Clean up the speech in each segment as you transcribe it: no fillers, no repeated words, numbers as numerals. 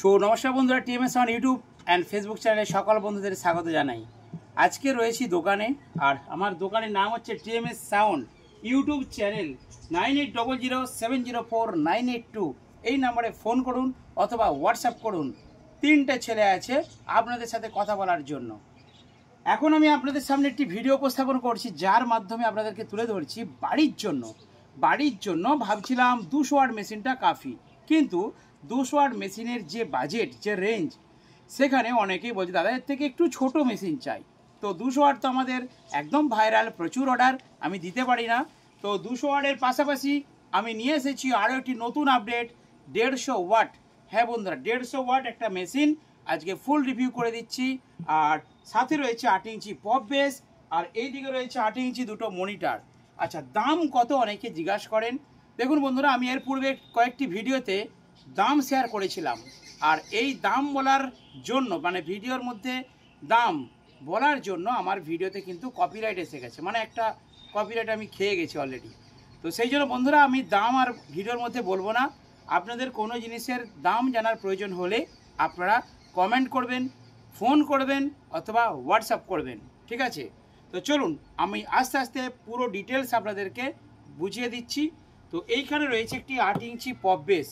নমস্কার বন্ধুরা, TMS on YouTube and Facebook চ্যানেলে সকল বন্ধুদের স্বাগত জানাই। আজকে রয়েছি দোকানে, আর আমার দোকানের নাম হচ্ছে টিএমএস সাউন্ড ইউটিউব চ্যানেল। 9800704982 এই নাম্বারে ফোন করুন অথবা হোয়াটসঅ্যাপ করুন। 3টে ছেলে আছে আপনাদের সাথে কথা বলার জন্য। এখন আমি আপনাদের সামনে একটি ভিডিও উপস্থাপন করছি, যার মাধ্যমে আপনাদেরকে তুলে ধরছি বাড়ির জন্য ভাবছিলাম 200 ওয়াট মেশিনটা কাফি, কিন্তু 200 ওয়াট মেশিনের যে বাজেট, যে রেঞ্জ, সেখানে অনেকেই বলছে দাদা এর থেকে একটু ছোট মেশিন চাই। তো 200 ওয়াট তো আমাদের একদম ভাইরাল, প্রচুর অর্ডার, আমি দিতে পারি না। তো 200 ওয়াটের পাশাপাশি আমি নিয়ে এসেছি আরও একটি নতুন আপডেট, 150 ওয়াট। হ্যাঁ বন্ধুরা, 150 ওয়াট একটা মেশিন আজকে ফুল রিভিউ করে দিচ্ছি। আর সাথে রয়েছে 8 ইঞ্চি পপ বেস, আর এইদিকে রয়েছে 8 ইঞ্চি দুটো মনিটর। আচ্ছা, দাম কত অনেকে জিজ্ঞাসা করেন। দেখুন বন্ধুরা, আমি এর পূর্বে কয়েকটি ভিডিওতে দাম শেয়ার করেছিলাম, আর এই দাম বলার জন্য, মানে ভিডিওর মধ্যে দাম বলার জন্য আমার ভিডিওতে কিন্তু কপিরাইট এসে গেছে, মানে একটা কপিরাইট আমি খেয়ে গেছি অলরেডি। তো সেই জন্য বন্ধুরা আমি দাম আর ভিডিওর মধ্যে বলবো না। আপনাদের কোনো জিনিসের দাম জানার প্রয়োজন হলে আপনারা কমেন্ট করবেন, ফোন করবেন অথবা হোয়াটসঅ্যাপ করবেন, ঠিক আছে? তো চলুন আমি আস্তে আস্তে পুরো ডিটেলস আপনাদেরকে বুঝিয়ে দিচ্ছি। তো এইখানে রয়েছে একটি 8 ইঞ্চি পপ বেস।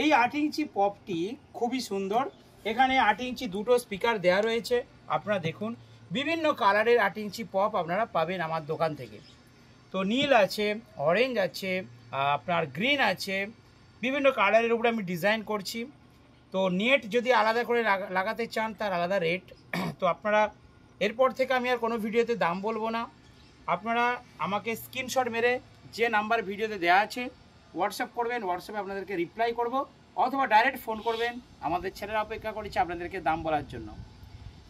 এই 8 ইঞ্চি পপটি খুবই সুন্দর। এখানে 8 ইঞ্চি দুটো স্পিকার দেওয়া রয়েছে। আপনারা দেখুন, বিভিন্ন কালারের 8 ইঞ্চি পপ আপনারা পাবেন আমার দোকান থেকে। তো নীল আছে, অরেঞ্জ আছে, আপনার গ্রিন আছে, বিভিন্ন কালারের উপরে আমি ডিজাইন করছি। তো নেট যদি আলাদা করে লাগাতে চান তার আলাদা রেট। তো আপনারা এরপর থেকে আমি আর কোনো ভিডিওতে দাম বলবো না। আপনারা আমাকে স্ক্রিনশট মেরে যে নাম্বার ভিডিওতে দেওয়া আছে হোয়াটসঅ্যাপ করবেন, হোয়াটসঅ্যাপে আপনাদেরকে রিপ্লাই করব, অথবা ডাইরেক্ট ফোন করবেন। আমাদের ছেলেরা অপেক্ষা করেছে আপনাদেরকে দাম বলার জন্য।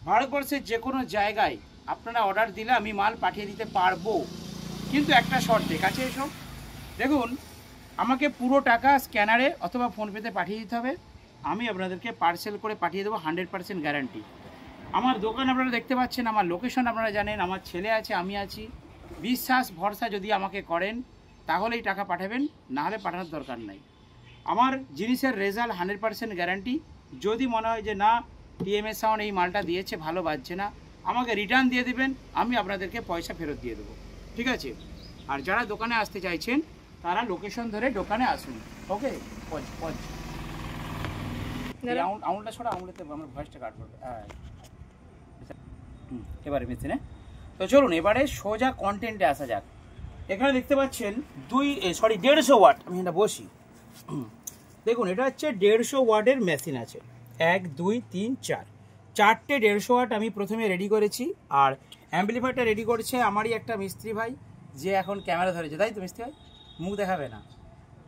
ভারতবর্ষের যে কোনো জায়গায় আপনারা অর্ডার দিলে আমি মাল পাঠিয়ে দিতে পারবো, কিন্তু একটা শর্তে। কাছে এসব দেখুন, আমাকে পুরো টাকা স্ক্যানারে অথবা ফোনপেতে পাঠিয়ে দিতে হবে। আমি আপনাদেরকে পার্সেল করে পাঠিয়ে দেবো, 100% গ্যারান্টি। আমার দোকান আপনারা দেখতে পাচ্ছেন, আমার লোকেশন আপনারা জানেন, আমার ছেলে আছে, আমি আছি। বিশ্বাস ভরসা যদি আমাকে করেন তাহলেই টাকা পাঠাবেন, না হলে পাঠানোর দরকার নাই। আমার জিনিসের রেজাল্ট 100% গ্যারান্টি। যদি মনে হয় যে না টিএমএস সাউন্ড এই মালটা দিয়েছে ভালো বাজছে না, আমাকে রিটার্ন দিয়ে দেবেন, আমি আপনাদেরকে পয়সা ফেরত দিয়ে দেবো, ঠিক আছে? আর যারা দোকানে আসতে চাইছেন তারা লোকেশন ধরে দোকানে আসুন। ওকে, আঙুলটা ছড়া, আঙুলেতে আমার ভয়েসটা কাট করবে। হ্যাঁ, এবারে মেশিনে। তো চলুন এবারে সোজা কন্টেন্টে আসা যাক। এখানে দেখতে পাচ্ছেন 150 ওয়াট। আমি এটা বসি, দেখুন এটা হচ্ছে 150 ওয়াটের মেশিন আছে। 1 2 3 4 চারটে 150 ওয়াট আমি প্রথমে রেডি করেছি। আর অ্যাম্পলিফায়ারটা রেডি করছে আমারই একটা মিস্ত্রি ভাই, যে এখন ক্যামেরা ধরেছে, তাই তো মিস্ত্রি ভাই? মুখ দেখাবে না,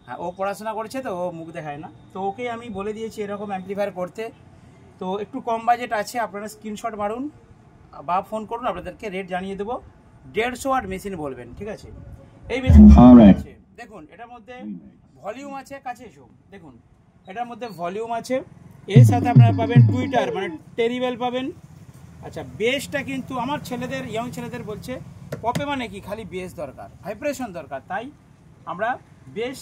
হ্যাঁ, ও পড়াশোনা করেছে তো ও মুখ দেখায় না। তো ওকে আমি বলে দিয়েছি এরকম অ্যাম্পলিফায়ার করতে। তো একটু কম বাজেট আছে, আপনারা স্ক্রিনশট মারুন বা ফোন করুন, আপনাদেরকে রেট জানিয়ে দেবো। 150 ওয়াট মেশিন বলবেন, ঠিক আছে? এই মেশিন আছে, দেখুন এটার মধ্যে ভলিউম আছে। কাছে এসো, দেখুন এটার মধ্যে ভলিউম আছে। এর সাথে আপনারা পাবেন টুইটার, মানে টেরিবেল পাবেন। আচ্ছা, বেসটা কিন্তু আমার ছেলেদের, ইয়ং ছেলেদের বলছে পপে মানে কি খালি বেস দরকার, ভাইব্রেশন দরকার, তাই আমরা বেস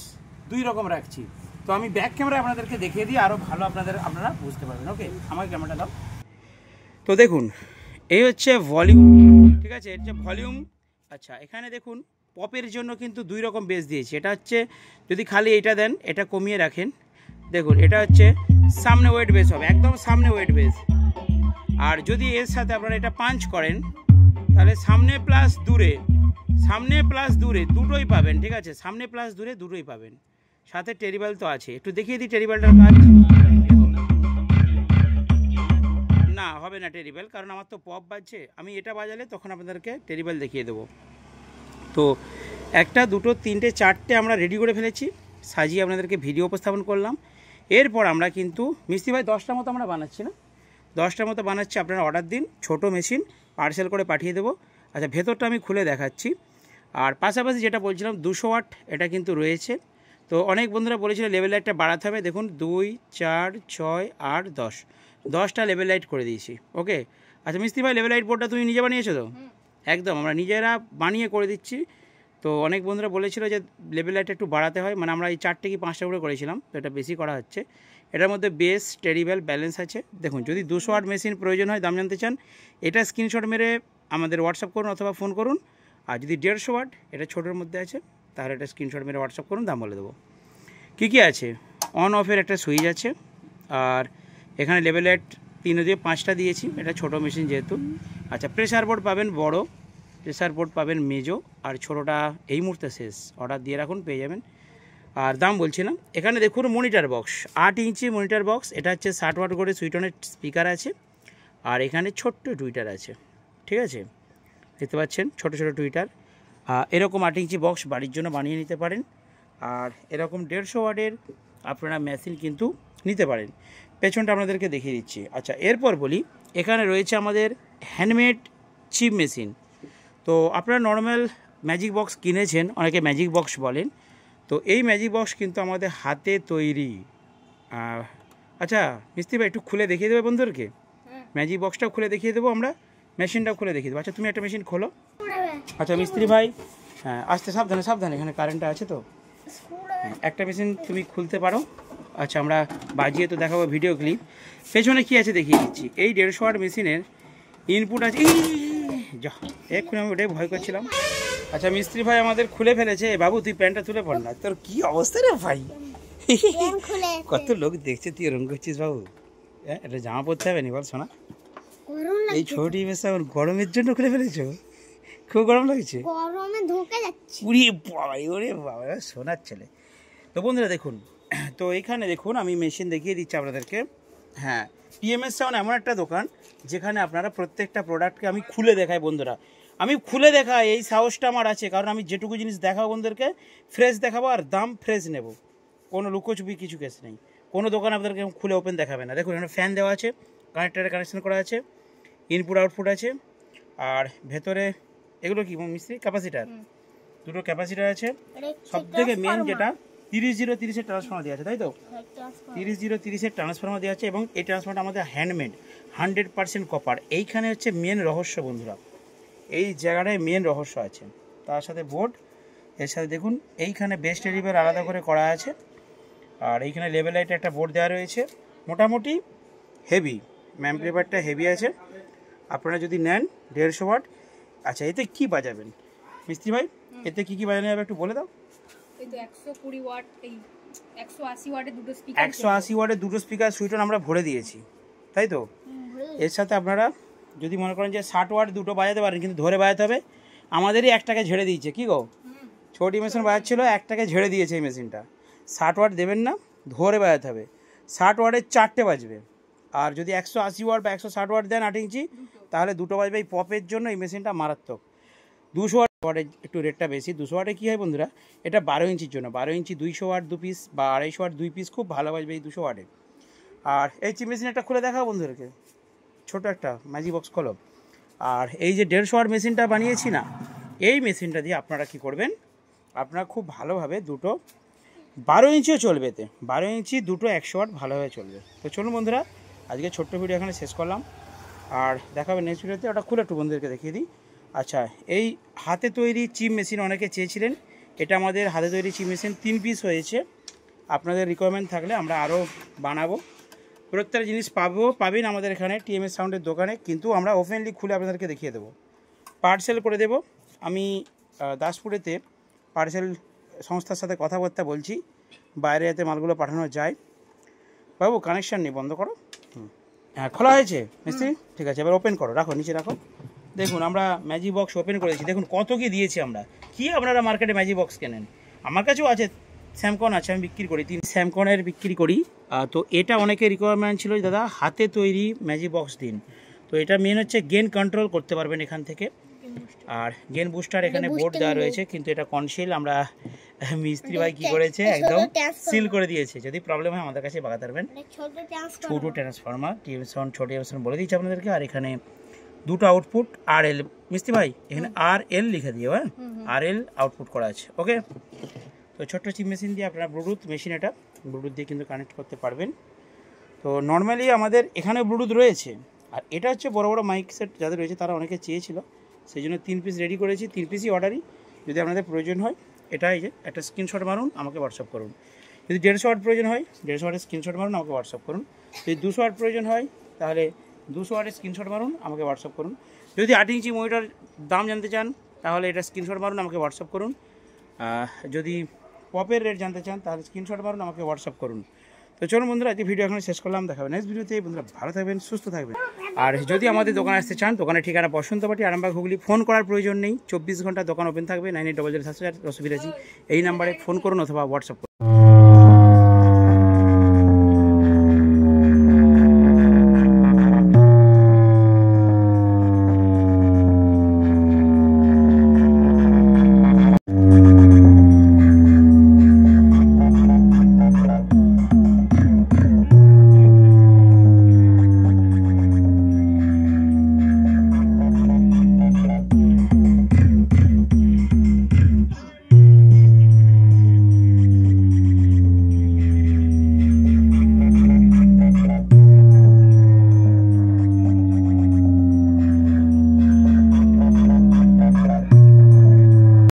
2 রকম রাখছি। তো আমি ব্যাক ক্যামেরা আপনাদেরকে দেখিয়ে দিই, আরও ভালো আপনারা বুঝতে পারবেন। ওকে, আমার ক্যামেরাটা দাও। তো দেখুন এই হচ্ছে ভলিউম, ঠিক আছে? এটা হচ্ছে ভলিউম। আচ্ছা, এখানে দেখুন পপের জন্য কিন্তু 2 রকম বেস দিয়েছি। এটা হচ্ছে যদি খালি এটা দেন, এটা কমিয়ে রাখেন, দেখুন এটা হচ্ছে সামনে ওয়েট বেস হবে, একদম সামনে ওয়েট বেস। আর যদি এর সাথে আপনারা এটা পাঞ্চ করেন তাহলে সামনে প্লাস দূরে দুটোই পাবেন, ঠিক আছে? সামনে প্লাস দূরে দুটোই পাবেন। সাথে টেরিবেল তো আছে, একটু দেখিয়ে দিই টেরিবেলটার কাজ। না হবে না টেরিবেল, কারণ আমার তো পপ বাজছে। আমি এটা বাজালে তখন আপনাদেরকে টেরিবেল দেখিয়ে দেবো। তো 1 2 3 4টে আমরা রেডি করে ফেলেছি, সাজিয়ে আপনাদেরকে ভিডিও উপস্থাপন করলাম। এরপর আমরা কিন্তু মিস্ত্রি ভাই 10টার মতো আমরা বানাচ্ছি না, 10টার মতো বানাচ্ছি। আপনারা অর্ডার দিন, ছোট মেশিন পার্সেল করে পাঠিয়ে দেবো। আচ্ছা, ভেতরটা আমি খুলে দেখাচ্ছি। আর পাশাপাশি যেটা বলছিলাম 200 ওয়াট এটা কিন্তু রয়েছে। তো অনেক বন্ধুরা বলেছিল লেভেল লাইটটা বাড়াতে হবে। দেখুন 2 4 6 8 10টা লেভেল লাইট করে দিয়েছি। ওকে, আচ্ছা মিস্ত্রি ভাই লেভেল লাইট বোর্ডটা তুমি নিজে বানিয়েছো তো? একদম আমরা নিজেরা বানিয়ে করে দিচ্ছি। তো অনেক বন্ধুরা বলেছিল যে লেভেল লাইটটা একটু বাড়াতে হয়, মানে আমরা এই 4টে কি 5টা করে করেছিলাম, তো এটা বেশি করা হচ্ছে। এটার মধ্যে বেস, টেরিবেল, ব্যালেন্স আছে। দেখুন, যদি 200 ওয়াট মেশিন প্রয়োজন হয়, দাম জানতে চান, এটা স্ক্রিনশট মেরে আমাদের হোয়াটসঅ্যাপ করুন অথবা ফোন করুন। আর যদি 150 ওয়াট, এটা ছোটোর মধ্যে আছে, তাহলে এটা স্ক্রিনশট মেরে হোয়াটসঅ্যাপ করুন, দাম বলে দেবো। কী আছে, অন অফের একটা সুইচ আছে, আর এখানে লেভেল লাইট 3 দিয়ে 5টা দিয়েছি, এটা ছোটো মেশিন যেহেতু। আচ্ছা, প্রেসার বোর্ড পাবেন বড়, প্রেসার বোর্ড পাবেন মেজো, আর ছোটোটা এই মুহূর্তে শেষ, অর্ডার দিয়ে রাখুন, পেয়ে যাবেন। আর দাম বলছিলাম, এখানে দেখুন monitor box, 8 inch monitor box, এটা হচ্ছে 60 ওয়াট করে সুইটনের স্পিকার আছে, আর এখানে ছোট্ট টুইটার আছে, ঠিক আছে, দেখতে পাচ্ছেন ছোটো ছোটো টুইটার। এরকম 8 ইঞ্চি বক্স বাড়ির জন্য বানিয়ে নিতে পারেন, আর এরকম 150 ওয়াটের আপনারা মেশিন কিন্তু নিতে পারেন। পেছনটা আপনাদেরকে দেখিয়ে দিচ্ছি। আচ্ছা, এরপর বলি, এখানে রয়েছে আমাদের হ্যান্ডমেড চিপ মেশিন। তো আপনারা নর্মাল ম্যাজিক বক্স কিনেছেন, অনেকে ম্যাজিক বক্স বলেন, তো এই ম্যাজিক বক্স কিন্তু আমাদের হাতে তৈরি। আচ্ছা মিস্ত্রি ভাই, একটু খুলে দেখিয়ে দেবে বন্ধুদেরকে, ম্যাজিক বক্সটাও খুলে দেখিয়ে দেবো, আমরা মেশিনটাও খুলে দেখিয়ে দেবো। আচ্ছা, তুমি একটা মেশিন খোলো। আচ্ছা মিস্ত্রি ভাই, হ্যাঁ আসতে, সাবধানে সাবধানে, এখানে কারেন্টটা আছে তো। একটা মেশিন তুমি খুলতে পারো। আচ্ছা, আমরা বাজিয়ে তো দেখাবো ভিডিও ক্লিপ। পেছনে কী আছে দেখিয়ে দিচ্ছি। এই 150 ওয়াট মেশিনের ইনপুট আছে, যা এক্ষুনি আমি ওটাই ভয় করছিলাম। আচ্ছা মিস্ত্রি ভাই আমাদের খুলে ফেলেছে। বাবু তুই প্যান্টটা তুলে পড় না, তোর কি অবস্থা রে ভাই, কত লোক দেখছে তুই এরকম করছিস বাবু। হ্যাঁ, এটা জামা পরতে হবে নি বল সোনা, এই ছোটি মেশা গরমের জন্য খুলে ফেলেছো? খুব গরম লাগছে, গরমে ঢুকে যাচ্ছে। ওরে বাবা, ওরে বাবা, সোনার ছেলে। তো বন্ধুরা দেখুন, তো এইখানে দেখুন আমি মেশিন দেখিয়ে দিচ্ছি আপনাদেরকে। হ্যাঁ, টিএমএস সাউন্ড এমন একটা দোকান যেখানে আপনারা প্রত্যেকটা প্রোডাক্টকে আমি খুলে দেখাই বন্ধুরা, আমি খুলে দেখাই, এই সাহসটা আমার আছে, কারণ আমি যেটুকু জিনিস দেখাবো বন্ধুদেরকে ফ্রেশ দেখাবো, আর দাম ফ্রেশ নেব, কোনো লুকোচুপি কিছু কেস নেই। কোনো দোকান আপনাদেরকে খুলে ওপেন দেখাবে না। দেখুন এখানে ফ্যান দেওয়া আছে, কানেক্টারে কানেকশন করা আছে, ইনপুট আউটপুট আছে, আর ভেতরে এগুলো কি মিস্ত্রি, ক্যাপাসিটার, দুটো ক্যাপাসিটার আছে। সব থেকে মেন যেটা 30-0-30-এর ট্রান্সফর্মার দেওয়া আছে, তাই তো? 30-0-30-এর ট্রান্সফর্মার দেওয়া আছে, এবং এই ট্রান্সফর্মারটা আমাদের হ্যান্ডমেড, 100% কপার। এইখানে হচ্ছে মেন রহস্য বন্ধুরা, এই জায়গাটায় মেন রহস্য আছে। তার সাথে বোর্ড, এর সাথে দেখুন এইখানে বেস টেরিবেল আলাদা করে করা আছে, আর এইখানে লেভেল লাইটে একটা বোর্ড দেওয়া রয়েছে, মোটামুটি হেভি, ম্যাম্পলিফায়ারটা হেভি আছে। আপনারা যদি নেন 150 ওয়াট। আচ্ছা, এতে কি বাজাবেন মিস্ত্রি ভাই, এতে কি কি বাজানো যাবে একটু বলে দাও। এই তো 120 ওয়াট, এই 180 ওয়াটের দুটো স্পিকার, 180 ওয়াটের দুটো স্পিকার সুইটন আমরা ভরে দিয়েছি, তাই তো? এর সাথে আপনারা যদি মনে করেন যে 60 ওয়াট দুটো বাজাতে পারেন, কিন্তু ধরে বাজাতে হবে। আমাদেরই একটাকে ঝেড়ে দিয়েছে, কি গো, ছোটি মেশিন বাজাচ্ছিল, একটাকে ঝেড়ে দিয়েছে এই মেশিনটা। 60 ওয়াট দেবেন না, ধরে বাজাতে হবে। 60 ওয়াটের 4টে বাজবে, আর যদি 180 ওয়াট বা 160 ওয়াট দেন 8 ইঞ্চি, তাহলে দুটো বাজবে। এই পপের জন্য এই মেশিনটা মারাত্মক। 200 ওয়াটের একটু রেটটা বেশি। 200 ওয়াটে কী হয় বন্ধুরা, এটা 12 ইঞ্চির জন্য, 12 ইঞ্চি 200 ওয়াট 2 পিস বা 250 ওয়াট 2 পিস, খুব ভালো বাজবে এই 200 ওয়াটে। আর এই চিপ মেশিন একটা খুলে দেখাও বন্ধুদেরকে, ছোটো একটা ম্যাজিক বক্স খোলো। আর এই যে 150 ওয়াট মেশিনটা বানিয়েছি না, এই মেশিনটা দিয়ে আপনারা কি করবেন, আপনারা খুব ভালোভাবে দুটো 12 ইঞ্চিও চলবে, এতে 12 ইঞ্চি দুটো 100 ওয়াট ভালোভাবে চলবে। তো চলুন বন্ধুরা, আজকে ছোট্ট ভিডিও এখানে শেষ করলাম, আর দেখাবে নেক্সট ভিডিওতে। ওটা খুলে একটু বন্ধুদেরকে দেখিয়ে দিই। আচ্ছা, এই হাতে তৈরি চিপ মেশিন অনেকে চেয়েছিলেন, এটা আমাদের হাতে তৈরি চিপ মেশিন 3 পিস হয়েছে। আপনাদের রিকোয়ারমেন্ট থাকলে আমরা আরও বানাবো। প্রত্যেকটা জিনিস পাবেন আমাদের এখানে টিএমএস সাউন্ডের দোকানে, কিন্তু আমরা ওপেনলি খুলে আপনাদেরকে দেখিয়ে দেবো, পার্সেল করে দেব। আমি দাসপুরেতে পার্সেল সংস্থার সাথে কথাবার্তা বলছি, বাইরে যাতে মালগুলো পাঠানো যায়। বাবু কানেকশান নেই, বন্ধ করো। হ্যাঁ, খোলা হয়েছে মিস্ত্রি, ঠিক আছে, এবার ওপেন করো, রাখো নিচে রাখো। দেখুন আমরা ম্যাজিক বক্স ওপেন করেছি, দেখুন কত কি দিয়েছি আমরা। কি আপনারা মার্কেটে ম্যাজিক বক্স কেনেন, আমার কাছেও আছে, স্যামকন আছে, আমি বিক্রি করি, 3 স্যামকনের বিক্রি করি। তো এটা অনেকের রিকোয়ারমেন্ট ছিল, দাদা হাতে তৈরি ম্যাজিক বক্স দিন। তো এটা মেন হচ্ছে গেন কন্ট্রোল করতে পারবেন এখান থেকে, আর গেন বুস্টার এখানে বোর্ড দেওয়া রয়েছে, কিন্তু এটা কনসিল আমরা মিস্ত্রি ভাই কি করেছে, একদম সিল করে দিয়েছে। যদি প্রবলেম হয় আমাদের কাছে বাগাতে পারবেন। ছোট ট্রান্সফর্মার টিএমএস বলে দিয়েছি আপনাদেরকে। আর এখানে দুটো আউটপুট RL, মিস্ত্রি ভাই এখানে RL লিখে দিও, হ্যাঁ RL আউটপুট করা আছে, ওকে। তো ছোট্ট চিপ মেশিন দিয়ে আপনারা ব্লুটুথ মেশিন, এটা ব্লুটুথ দিয়ে কিন্তু কানেক্ট করতে পারবেন। তো নর্মালি আমাদের এখানে ব্লুটুথ রয়েছে, আর এটা হচ্ছে বড় বড় মাইক সেট যাদের রয়েছে, তারা অনেকে চেয়েছিল, সেই জন্য 3 পিস রেডি করেছি, 3 পিসই অর্ডারই। যদি আপনাদের প্রয়োজন হয়, এটা এই যে একটা স্ক্রিনশট মারুন, আমাকে হোয়াটসঅ্যাপ করুন। যদি 150 ওয়াট প্রয়োজন হয় 150 ওয়াটের স্ক্রিনশট মারুন, আমাকে হোয়াটসঅ্যাপ করুন। যদি 200 ওয়াট প্রয়োজন হয় তাহলে 200 ওয়াটের স্ক্রিনশট মারুন, আমাকে হোয়াটসঅ্যাপ করুন। যদি 8 ইঞ্চি মনিটর দাম জানতে চান তাহলে এটা স্ক্রিনশট মারুন, আমাকে হোয়াটসঅ্যাপ করুন। যদি পপের রেট জানতে চান তাহলে স্ক্রিনশট মারুন, আমাকে হোয়াটসঅ্যাপ করুন। তো চলুন বন্ধুরা, আজকে ভিডিও এখানে শেষ করলাম। দেখাবেন নেক্সট ভিডিওতে। বন্ধুরা ভালো থাকবেন, সুস্থ থাকবেন। আর যদি আমাদের দোকানে আসতে চান, দোকানের ঠিকানা বসন্তবাটি, আরামবাগ, হুগলি। ফোন করার প্রয়োজন নেই, 24 ঘন্টা দোকান ওপেন থাকবে। 9800 700 এই নাম্বারে ফোন করুন অথবা হোয়াটসঅ্যাপ করুন।